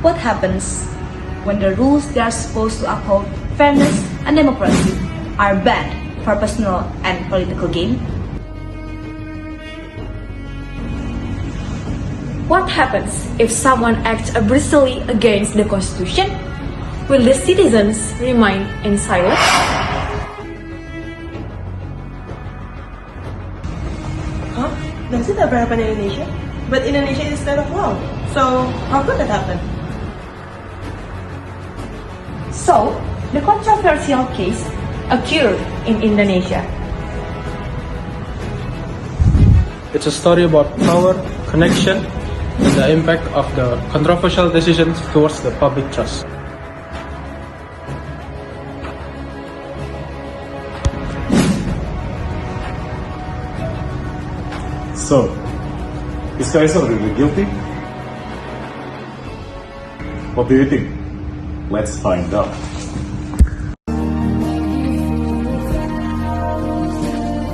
What happens when the rules they are supposed to uphold fairness and democracy are banned for personal and political gain? What happens if someone acts abruptly against the Constitution? Will the citizens remain in silence? Huh? Does it ever happen in Indonesia? But Indonesia is state of law. So how could that happen? So, the controversial case Occurred in Indonesia. It's a story about power, connection, and the impact of the controversial decisions towards the public trust. So, is Kaisar really guilty? What do you think? Let's find out.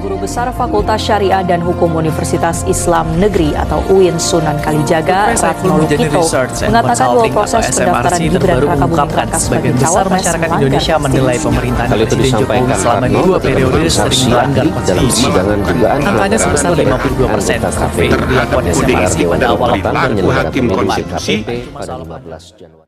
Guru Besar Fakultas Syariah dan Hukum Universitas Islam Negeri atau UIN Sunan Kalijaga, Ratno Lukito, mengatakan bahwa proses pendaftaran Gibran Rakabuming Raka sebagai besar masyarakat Indonesia menilai pemerintahan Presiden Jokowi selama 2 periode sering melanggar konstitusi. Angkanya sebesar 52%, seperti dilakukan SMRC pada awal tahun Hakim Konstitusi pada 15 Januari.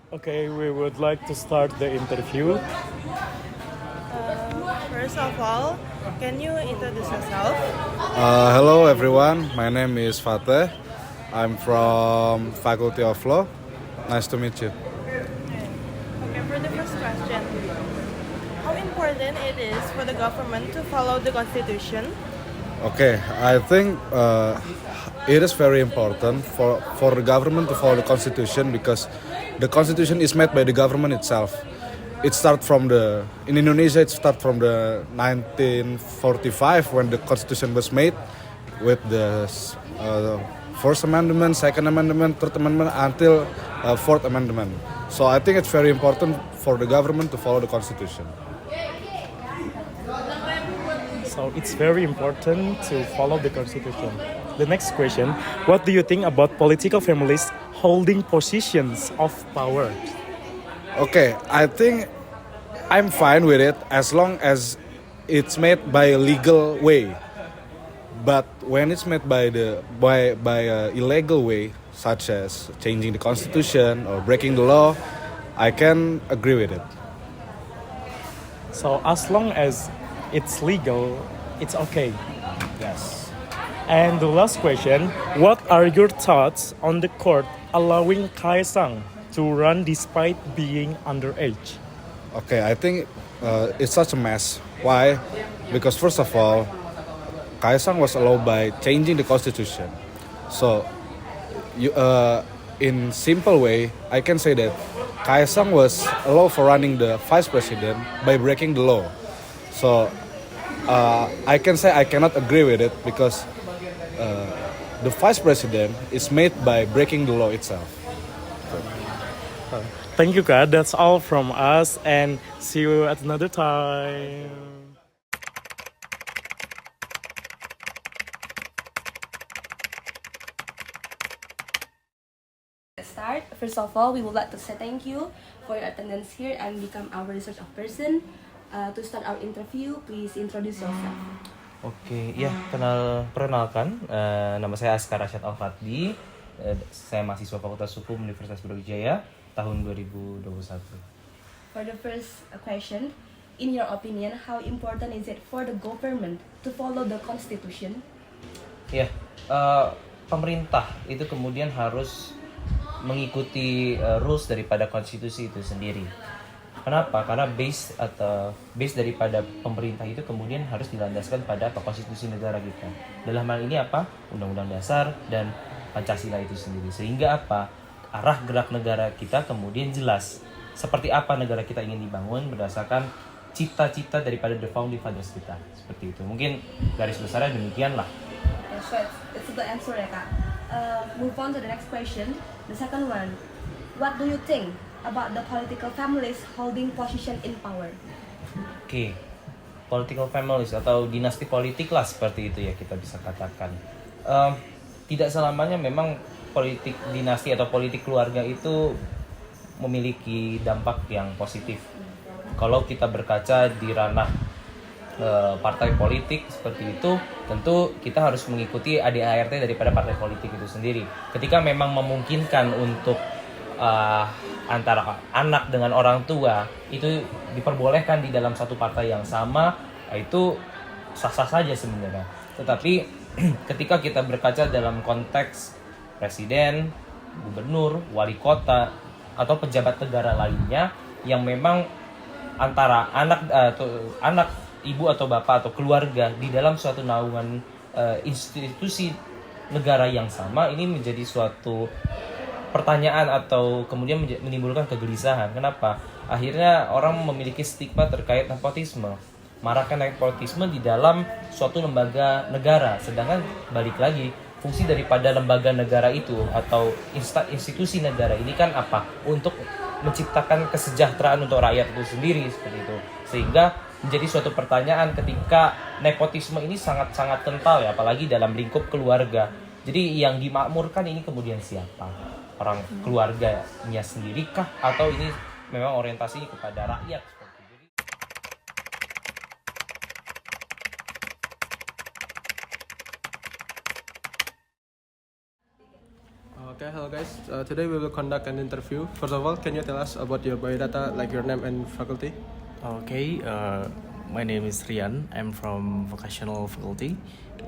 Okay, we would like to start the interview. First of all, can you introduce yourself? Hello everyone, my name is Fateh. I'm from Faculty of Law. Nice to meet you. Okay, for the first question, how important it is for the government to follow the Constitution? Okay, I think it is very important for the government to follow the Constitution because the Constitution is made by the government itself. In Indonesia, it starts from the 1945 when the Constitution was made with the First Amendment, Second Amendment, Third Amendment until Fourth Amendment. So I think it's very important for the government to follow the Constitution. So it's very important to follow the Constitution. The next question, what do you think about political families holding positions of power? Okay, I think I'm fine with it as long as it's made by a legal way. But when it's made by a illegal way, such as changing the constitution or breaking the law, I can agree with it. So as long as it's legal, it's okay. Yes. And the last question, what are your thoughts on the court allowing Kaesang to run despite being underage? Okay, I think it's such a mess. Why? Because first of all, Kaesang was allowed by changing the constitution. So, in simple way, I can say that Kaesang was allowed for running the vice president by breaking the law. So, I can say I cannot agree with it because the vice president is made by breaking the law itself. Thank you, Kak. That's all from us, and see you at another time. start, first of all, we would like to say thank you for your attendance here and become our research of person. To start our interview, please introduce yourself. Oke, ya perkenalkan, nama saya Askar Rasyad Al-Fatdi, saya mahasiswa Fakultas Hukum Universitas Brawijaya tahun 2021. For the first question, in your opinion, how important is it for the government to follow the constitution? Ya, pemerintah itu kemudian harus mengikuti rules daripada konstitusi itu sendiri. Kenapa? Karena base daripada pemerintah itu kemudian harus dilandaskan pada konstitusi negara kita. Dalam hal ini apa? Undang-undang dasar dan Pancasila itu sendiri. Sehingga apa? arah gerak negara kita kemudian jelas. Seperti apa negara kita ingin dibangun berdasarkan cita-cita daripada the founding fathers kita. Seperti itu. Mungkin garis besarnya demikian lah. Yeah, sure. It's a good answer ya kak. Move on to the next question. The second one. What do you think about the political families holding position in power? Oke. Political families atau dinasti politik lah seperti itu ya kita bisa katakan. Tidak selamanya memang politik dinasti atau politik keluarga itu memiliki dampak yang positif. Kalau kita berkaca di ranah partai politik seperti itu, tentu kita harus mengikuti ADART daripada partai politik itu sendiri. Ketika memang memungkinkan untuk antara anak dengan orang tua itu diperbolehkan di dalam satu partai yang sama, itu sah-sah saja sebenarnya. Tetapi ketika kita berkaca dalam konteks presiden, gubernur, wali kota, atau pejabat negara lainnya yang memang antara anak ibu atau bapak atau keluarga di dalam suatu naungan institusi negara yang sama, ini menjadi suatu pertanyaan atau kemudian menimbulkan kegelisahan. Kenapa? Akhirnya orang memiliki stigma terkait nepotisme. Maraknya nepotisme di dalam suatu lembaga negara. Sedangkan balik lagi, fungsi daripada lembaga negara itu atau institusi negara ini kan apa? Untuk menciptakan kesejahteraan untuk rakyat itu sendiri seperti itu. Sehingga menjadi suatu pertanyaan ketika nepotisme ini sangat-sangat kental ya, apalagi dalam lingkup keluarga. Jadi yang dimakmurkan ini kemudian siapa? Orang keluarganya sendiri kah? Atau ini memang orientasinya kepada rakyat? Okay, hello guys. Today we will conduct an interview. First of all, can you tell us about your biodata, like your name and faculty? Okay, my name is Rian. I'm from vocational faculty,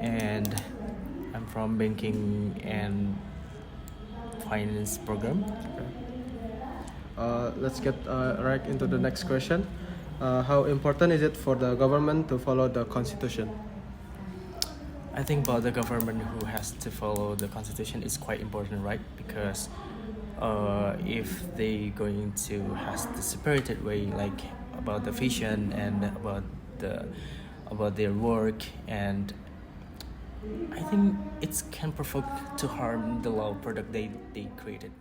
and I'm from banking and finance program. Okay. Let's get right into the next question. How important is it for the government to follow the constitution? I think about the government who has to follow the constitution is quite important, right? Because if they going to has the separated way, like about the vision and about their work, and I think it can provoke to harm the law product they created.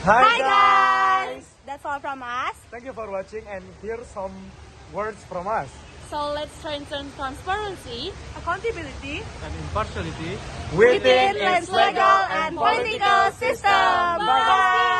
Hi guys! That's all from us. Thank you for watching, and here's some words from us. So let's strengthen transparency, accountability, And impartiality. within its legal and political system. Bye!